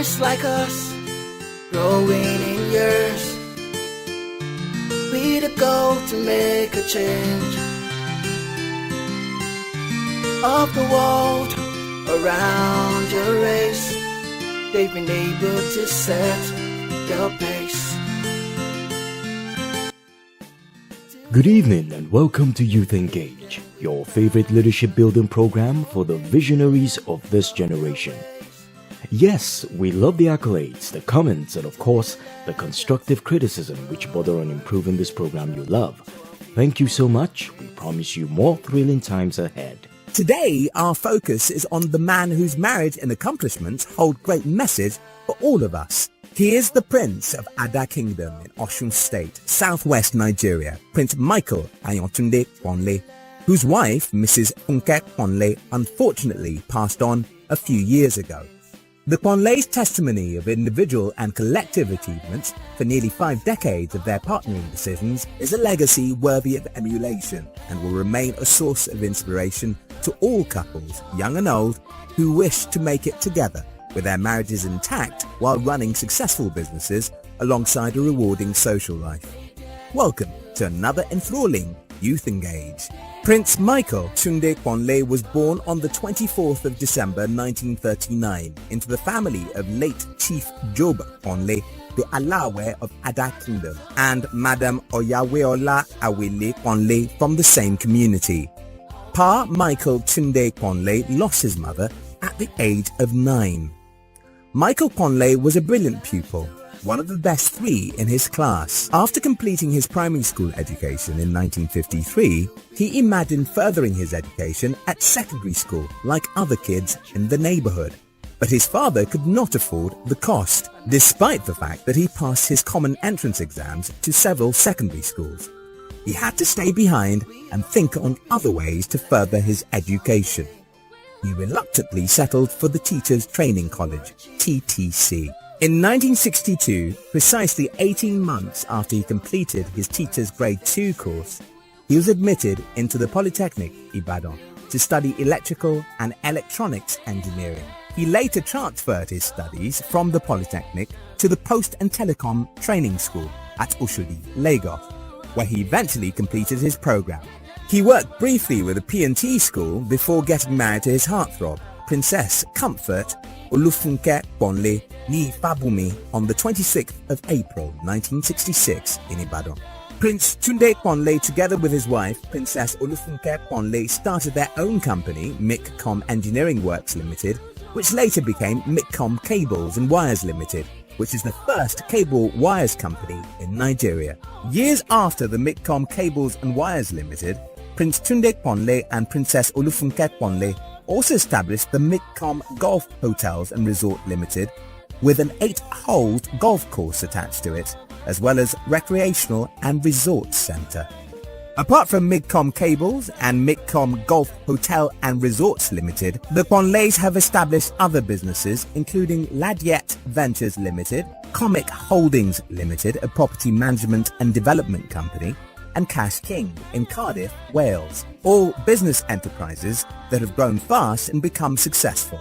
just like us, growing in years. We the goal to make a change of the world around your race. They've been able to set the pace. Good evening and welcome to Youth Engage, your favorite leadership building program for the visionaries of this generation. Yes, we love the accolades, the comments, and of course, the constructive criticism which border on improving this program you love. Thank you so much. We promise you more thrilling times ahead. Today, our focus is on the man whose marriage and accomplishments hold great message for all of us. He is the Prince of Ada Kingdom in Osun State, southwest Nigeria, Prince Michael Ayotunde Ponnle, whose wife, Mrs. Funke Ponnle, unfortunately passed on a few years ago. The Ponnle's testimony of individual and collective achievements for nearly 5 decades of their partnering decisions is a legacy worthy of emulation and will remain a source of inspiration to all couples, young and old, who wish to make it together with their marriages intact while running successful businesses alongside a rewarding social life. Welcome to another enthralling Youth Engage. Prince Michael Tunde Ponnle was born on the 24th of December 1939 into the family of late Chief Job Ponnle, the Alawe of Ada Kingdom, and Madam Oyaweola Awele Ponnle from the same community. Pa Michael Tunde Ponnle lost his mother at the age of 9. Michael Ponnle was a brilliant pupil, one of the best 3 in his class. After completing his primary school education in 1953, he imagined furthering his education at secondary school like other kids in the neighborhood. But his father could not afford the cost, despite the fact that he passed his common entrance exams to several secondary schools. He had to stay behind and think on other ways to further his education. He reluctantly settled for the Teachers Training College, TTC. In 1962, precisely 18 months after he completed his Teacher's Grade 2 course, he was admitted into the Polytechnic, Ibadan, to study electrical and electronics engineering. He later transferred his studies from the Polytechnic to the Post and Telecom Training School at Oshodi, Lagos, where he eventually completed his program. He worked briefly with a P&T school before getting married to his heartthrob, Princess Comfort Olufunke Ponnle ní Fábùnmi, on the 26th of April 1966 in Ibadan. Prince Tunde Ponnle, together with his wife, Princess Olufunke Ponnle, started their own company, MICCOM Engineering Works Limited, which later became MICCOM Cables and Wires Limited, which is the first cable wires company in Nigeria. Years after the MICCOM Cables and Wires Limited, Prince Tunde Ponnle and Princess Olufunke Ponnle also established the MICCOM Golf Hotels and Resort Limited, with an 8-hole golf course attached to it, as well as recreational and resort centre. Apart from MICCOM Cables and MICCOM Golf Hotel and Resorts Limited, the Ponnles have established other businesses including Ladiet Ventures Limited, Comic Holdings Limited, a property management and development company, and Cash King in Cardiff, Wales, all business enterprises that have grown fast and become successful.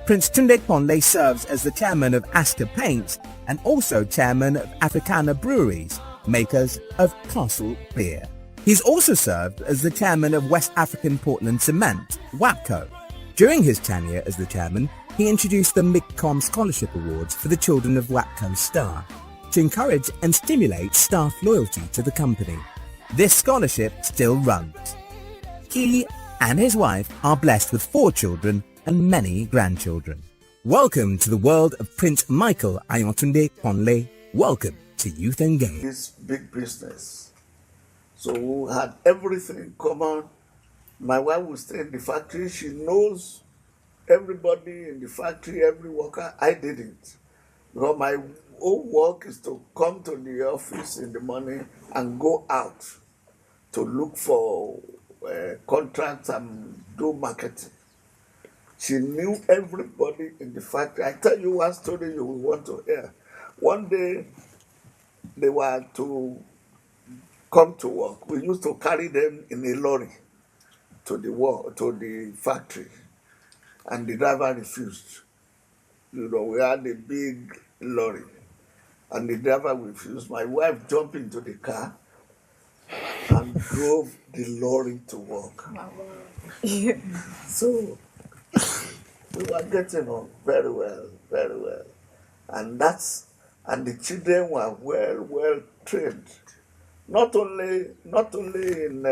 Prince Tunde Ponnle serves as the chairman of Astor Paints and also chairman of Africana Breweries, makers of Castle Beer. He's also served as the chairman of West African Portland Cement, WAPCO. During his tenure as the chairman, he introduced the MICCOM Scholarship Awards for the children of WAPCO staff to encourage and stimulate staff loyalty to the company. This scholarship still runs. He and his wife are blessed with 4 children and many grandchildren. Welcome to the world of Prince Michael Ayotunde Ponnle. Welcome to Youth Engage. This big business. So we had everything in common. My wife will stay in the factory. She knows everybody in the factory, every worker. I didn't. Because my whole work is to come to the office in the morning and go out to look for contracts and do marketing. She knew everybody in the factory. I tell you one story you will want to hear. One day, they were to come to work. We used to carry them in a lorry to the factory, and the driver refused. we had a big lorry, and the driver refused. My wife jumped into the car and drove the lorry to work. So we were getting on very well, very well. And and the children were well trained. Not only in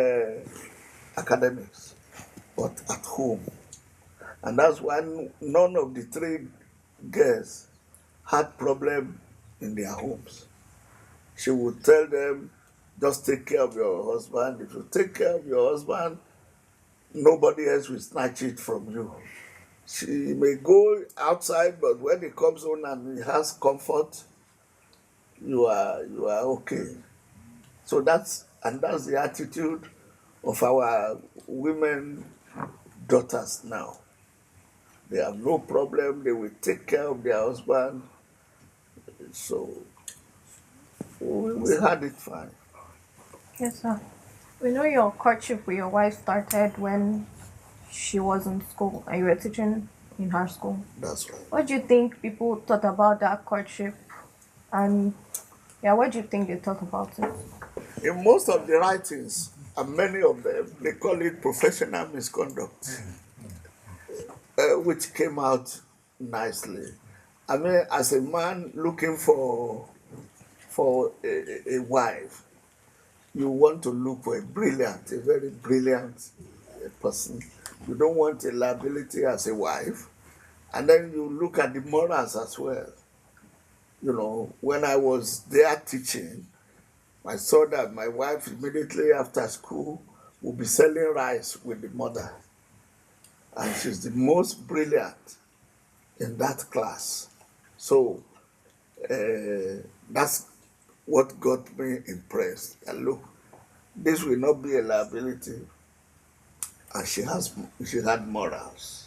academics, but at home. And that's why none of the three girls had problem in their homes. She would tell them, just take care of your husband. If you take care of your husband, nobody else will snatch it from you. She may go outside, but when he comes home and he has comfort, you are okay. So that's the attitude of our women daughters now. They have no problem. They will take care of their husband. So we had it fine. Yes, sir. We know your courtship with your wife started when she was in school and you were teaching in her school. That's right. What do you think people thought about that courtship? And yeah, what do you think they thought about it? In most of the writings, and many of them, they call it professional misconduct, which came out nicely. I mean, as a man looking for a wife, you want to look for a very brilliant person. You don't want a liability as a wife. And then you look at the morals as well. When I was there teaching, I saw that my wife immediately after school would be selling rice with the mother. And she's the most brilliant in that class. So that's what got me impressed. And look, this will not be a liability. And she had morals.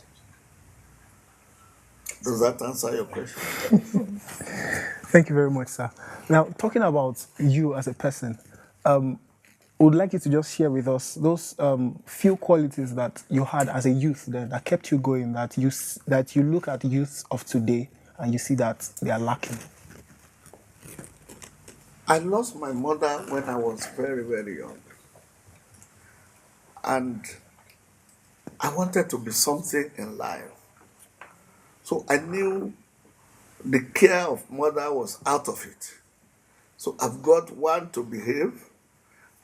Does that answer your question? Thank you very much, sir. Now, talking about you as a person, I would like you to just share with us those few qualities that you had as a youth then that kept you going, that you look at youth of today and you see that they are lacking. I lost my mother when I was very, very young. And I wanted to be something in life. So I knew the care of mother was out of it. So I've got one to behave.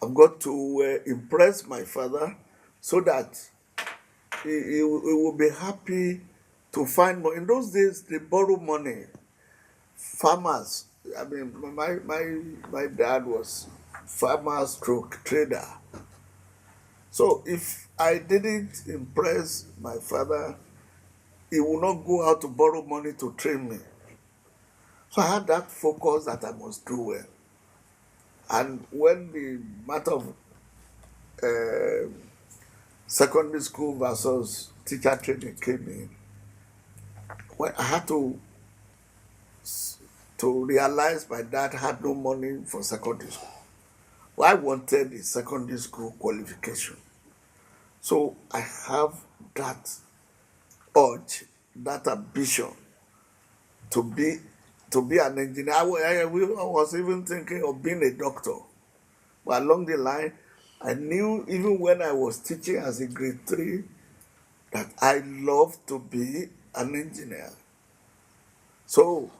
I've got to impress my father so that he will be happy to find more. In those days, they borrow money. Farmers, I mean, my dad was farmer stroke trader. So if I didn't impress my father, he would not go out to borrow money to train me. So I had that focus that I must do well. And when the matter of secondary school versus teacher training came in, when I had to realize my dad had no money for secondary school. Well, I wanted a secondary school qualification. So I have that urge, that ambition to be an engineer. I was even thinking of being a doctor. But along the line, I knew even when I was teaching as a grade 3 that I loved to be an engineer. So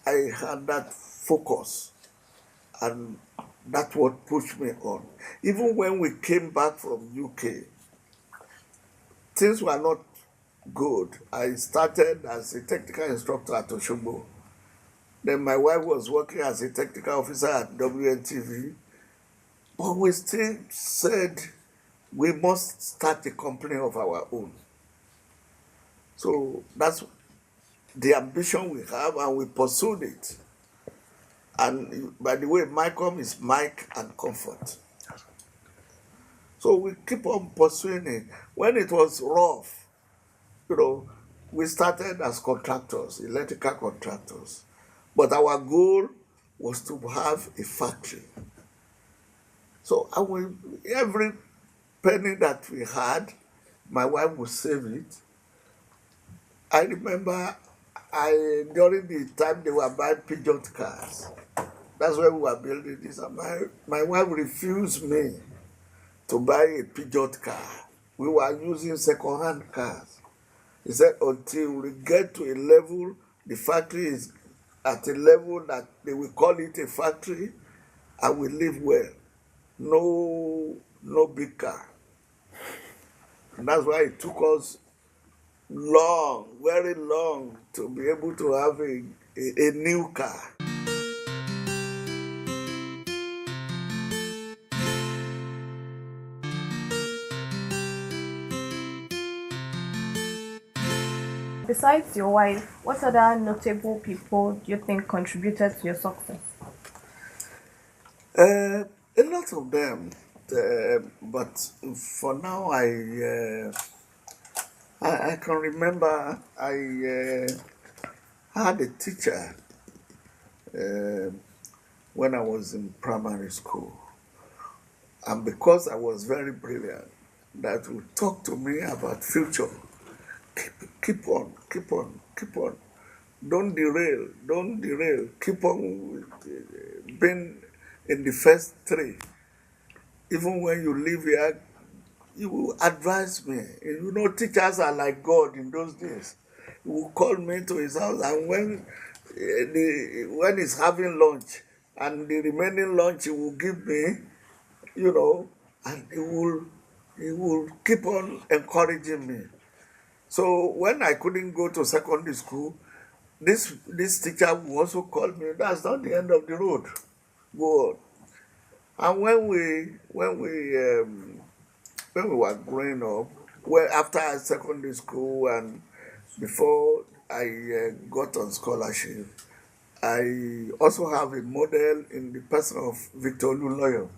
I had that focus, and that's what pushed me on. Even when we came back from UK, things were not good. I started as a technical instructor at Oshogbo. Then my wife was working as a technical officer at WNTV. But we still said we must start a company of our own. So that's the ambition we have, and we pursued it. And by the way, Mycom is Mike and Comfort. So we keep on pursuing it. When it was rough, we started as contractors, electrical contractors. But our goal was to have a factory. So every penny that we had, my wife would save it. I remember During the time they were buying pigeon cars, that's when we were building this. And my wife refused me to buy a pigeon car. We were using second-hand cars. He said, until we get to a level, the factory is at a level that they will call it a factory, I will live well. No big car. And that's why it took us long, very long, to be able to have a new car. Besides your wife, what other notable people do you think contributed to your success? A lot of them, but for now, I can remember I had a teacher when I was in primary school, and because I was very brilliant, that would talk to me about future. Keep on, keep on, keep on. Don't derail, don't derail. Keep on being in the first three. Even when you leave here, you will advise me. You know, teachers are like God in those days. He will call me to his house, and when he's having lunch, and the remaining lunch he will give me, you know, and he will keep on encouraging me. So when I couldn't go to secondary school, this teacher will also call me. That's not the end of the road. Go on. And when we were growing up, well, after secondary school and before I got on scholarship, I also have a model in the person of Victor Oluloyo.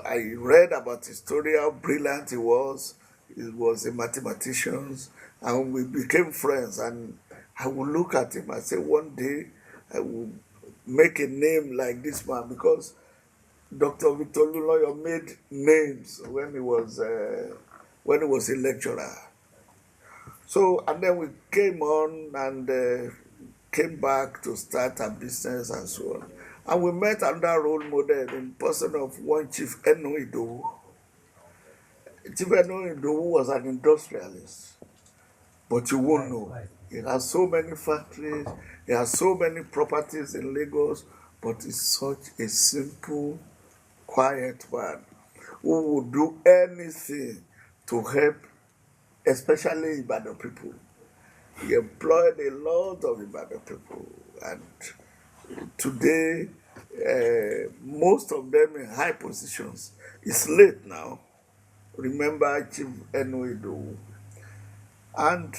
I read about his story, how brilliant he was. He was a mathematician, and we became friends. And I would look at him and say, one day I will make a name like this man, because Dr. Victor Oluloyo made names when he was a lecturer. So, and then we came on and came back to start a business and so on. And we met another role model in person of one Chief Eno Idowu. Chief Eno Idowu was an industrialist, but you won't know. He has so many factories, he has so many properties in Lagos, but he's such a simple, quiet man who would do anything to help, especially Ibadan people. He employed a lot of Ibadan people, and today, most of them in high positions. It's late now. Remember Chief Eno Idowu. And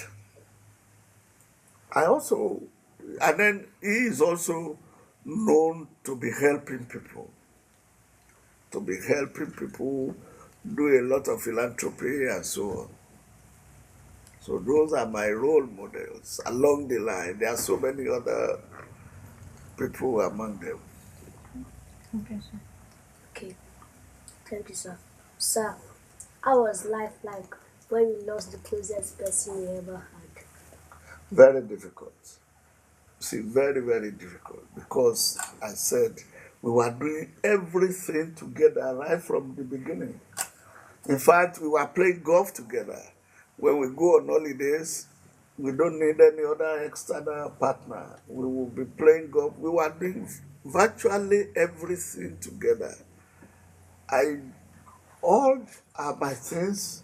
then he is also known to be helping people. Do a lot of philanthropy and so on. So those are my role models along the line. There are so many other people among them. Okay, sir. Okay, thank you, sir. Sir, how was life like when you lost the closest person you ever had? Very difficult. See, very, very difficult, because I said we were doing everything together right from the beginning. In fact, we were playing golf together. When we go on holidays, we don't need any other external partner. We will be playing golf. We were doing virtually everything together. All my things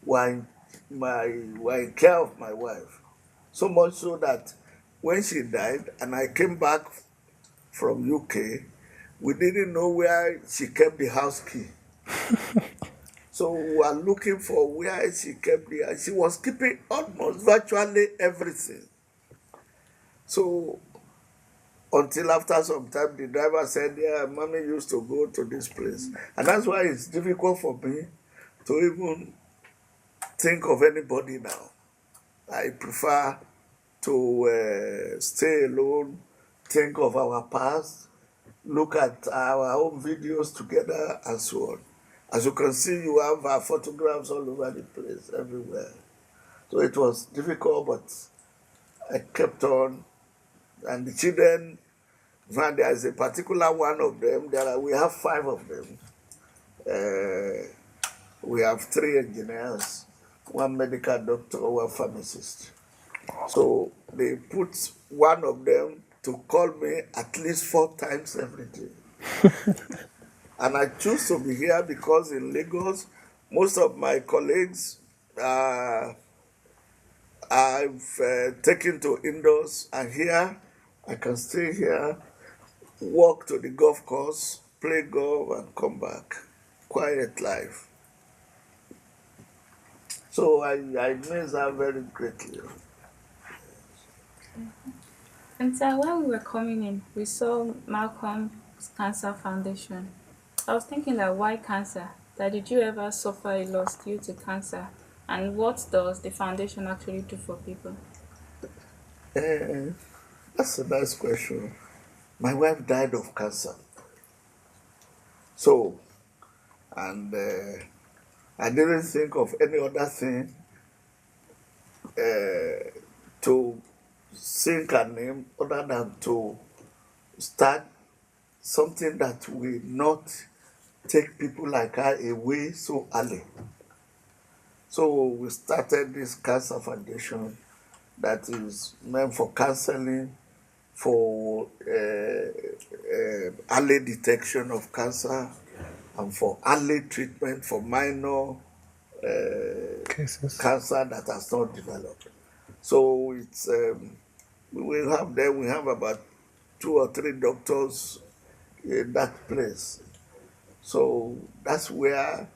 were in care of my wife. So much so that when she died and I came back from UK, we didn't know where she kept the house key. So we were looking for where she kept the house. She was keeping almost virtually everything. So until after some time, the driver said, yeah, mommy used to go to this place. And that's why it's difficult for me to even think of anybody now. I prefer to stay alone, think of our past, look at our own videos together, and so on. As you can see, you have our photographs all over the place, everywhere. So it was difficult, but I kept on, and the children, when there is a particular one of them, we have 5 of them. We have 3 engineers, 1 medical doctor, 1 pharmacist. So they put one of them to call me at least 4 times every day. And I choose to be here because in Lagos, most of my colleagues I've taken to indoors, and here I can stay here, walk to the golf course, play golf, and come back. Quiet life. So I miss her very greatly. And so when we were coming in, we saw Malcolm's Cancer Foundation. I was thinking that why cancer? That did you ever suffer a loss due to cancer? And what does the foundation actually do for people? Uh, that's a nice question. My wife died of cancer. So, and I didn't think of any other thing to sink her name other than to start something that will not take people like her away so early. So we started this cancer foundation that is meant for counseling, for early detection of cancer, and for early treatment for minor Cases. cancer that has not developed. So it's we have about 2 or 3 doctors in that place. So that's where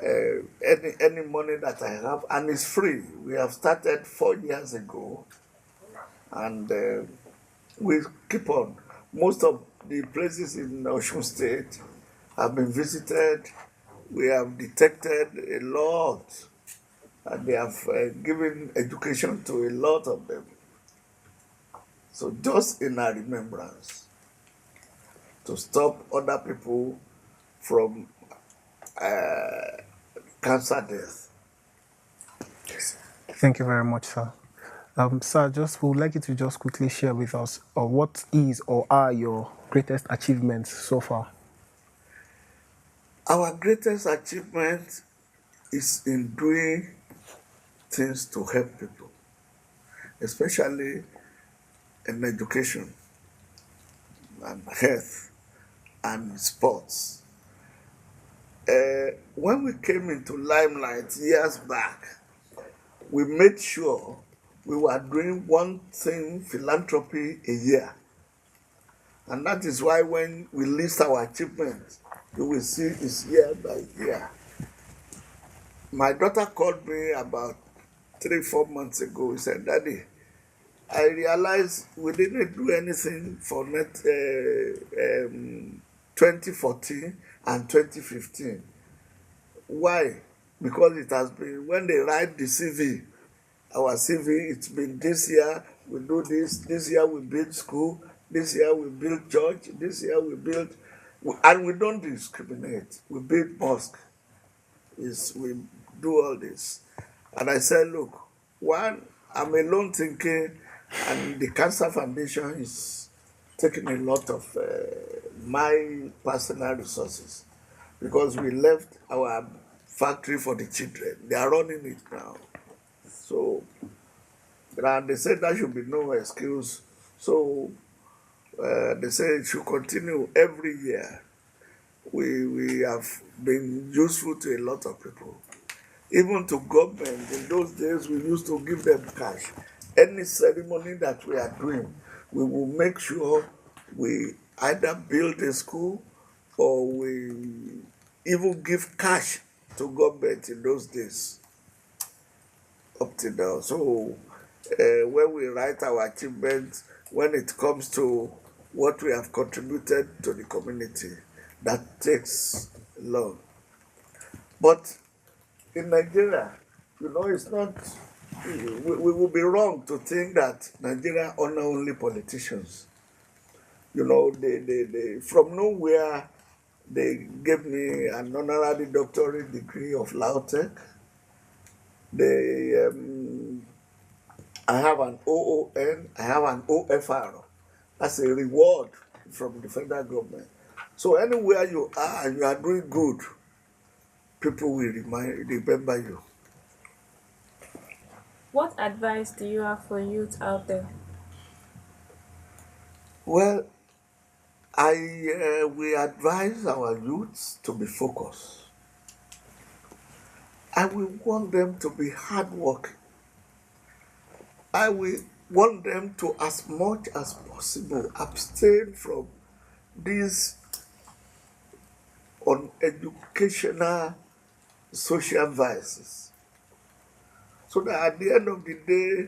any money that I have, and it's free. We have started 4 years ago, and we keep on. Most of the places in Osun State have been visited. We have detected a lot, and they have given education to a lot of them. So just in our remembrance, to stop other people from cancer death. Thank you very much, sir. Sir, just would like you to just quickly share with us what is or are your greatest achievements so far? Our greatest achievement is in doing things to help people, especially in education and health and sports. When we came into limelight years back, we made sure we were doing one thing, philanthropy, a year. And that is why when we list our achievements, you will see it's year by year. My daughter called me about 3-4 months ago. He said, Daddy, I realized we didn't do anything for 2014 and 2015. Why? Because it has been, when they write the CV, our CV, it's been this year we do this year we build school, this year we build church, this year we build, and we don't discriminate. We build mosque. We do all this. And I said, look, one, I'm alone thinking, and the Cancer Foundation is taking a lot of my personal resources, because we left our factory for the children. They are running it now. So, and they said that should be no excuse. So, they say it should continue every year. We have been useful to a lot of people. Even to government, in those days we used to give them cash. Any ceremony that we are doing, we will make sure we either build a school or we even give cash to government in those days up to now. So when we write our achievements, when it comes to what we have contributed to the community, that takes long. But in Nigeria, it's not, we will be wrong to think that Nigeria honor only politicians. They from nowhere, they gave me an honorary doctorate degree of Lautech. I have an OON, I have an OFR. That's a reward from the federal government. So anywhere you are and you are doing good, people will remember you. What advice do you have for youth out there? Well, we advise our youths to be focused. I will want them to be hardworking. I will want them to, as much as possible, abstain from these uneducational social vices. So that at the end of the day,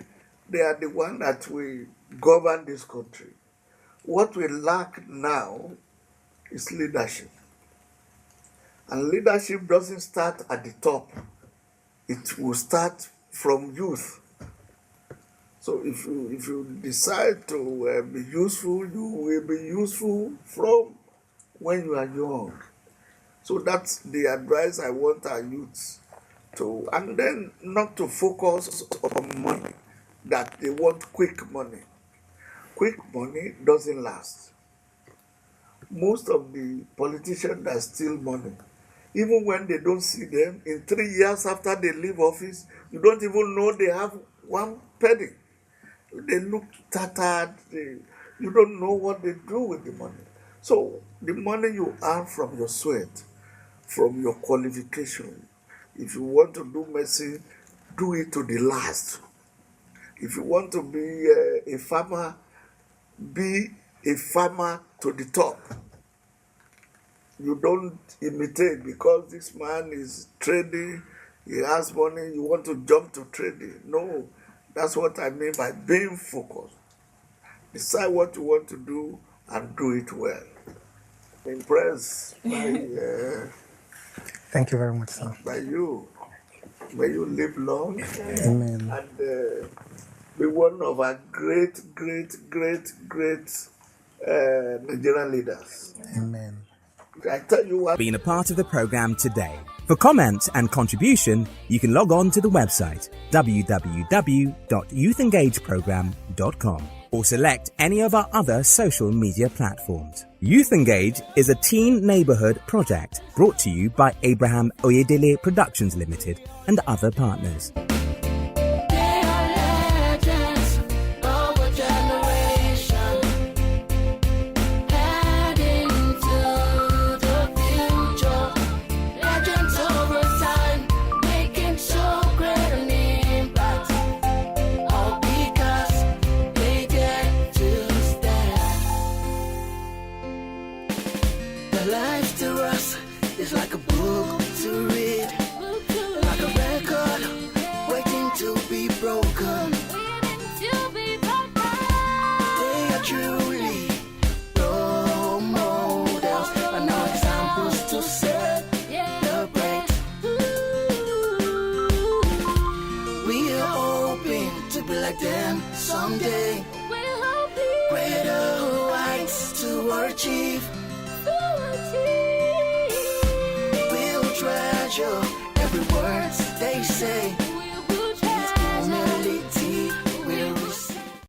they are the one that will govern this country. What we lack now is leadership. And leadership doesn't start at the top. It will start from youth. So if you decide to be useful, you will be useful from when you are young. So that's the advice I want our youths to, and then not to focus on money, that they want quick money. Quick money doesn't last. Most of the politicians that steal money, even when they don't see them, in 3 years after they leave office, you don't even know they have 1 penny. They look tattered. You don't know what they do with the money. So the money you earn from your sweat, from your qualification, if you want to do medicine, do it to the last. If you want to be a farmer, be a farmer to the top. You don't imitate because this man is trading, he has money, you want to jump to trading. No, that's what I mean by being focused. Decide what you want to do and do it well. I'm impressed by, Thank you very much, sir. by you. May you live long. Amen. And be one of our great Nigerian leaders. Amen. I tell you what. Been a part of the program today. For comments and contribution, you can log on to the website www.youthengageprogram.com or select any of our other social media platforms. Youth Engage is a teen neighborhood project brought to you by Abraham Oyedele Productions Limited and other partners. Life to us is like a book to read, like a record waiting to be broken. They are truly role models and our examples to celebrate. We are hoping to be like them someday. Greater heights to achieve. We'll treasure every word they say.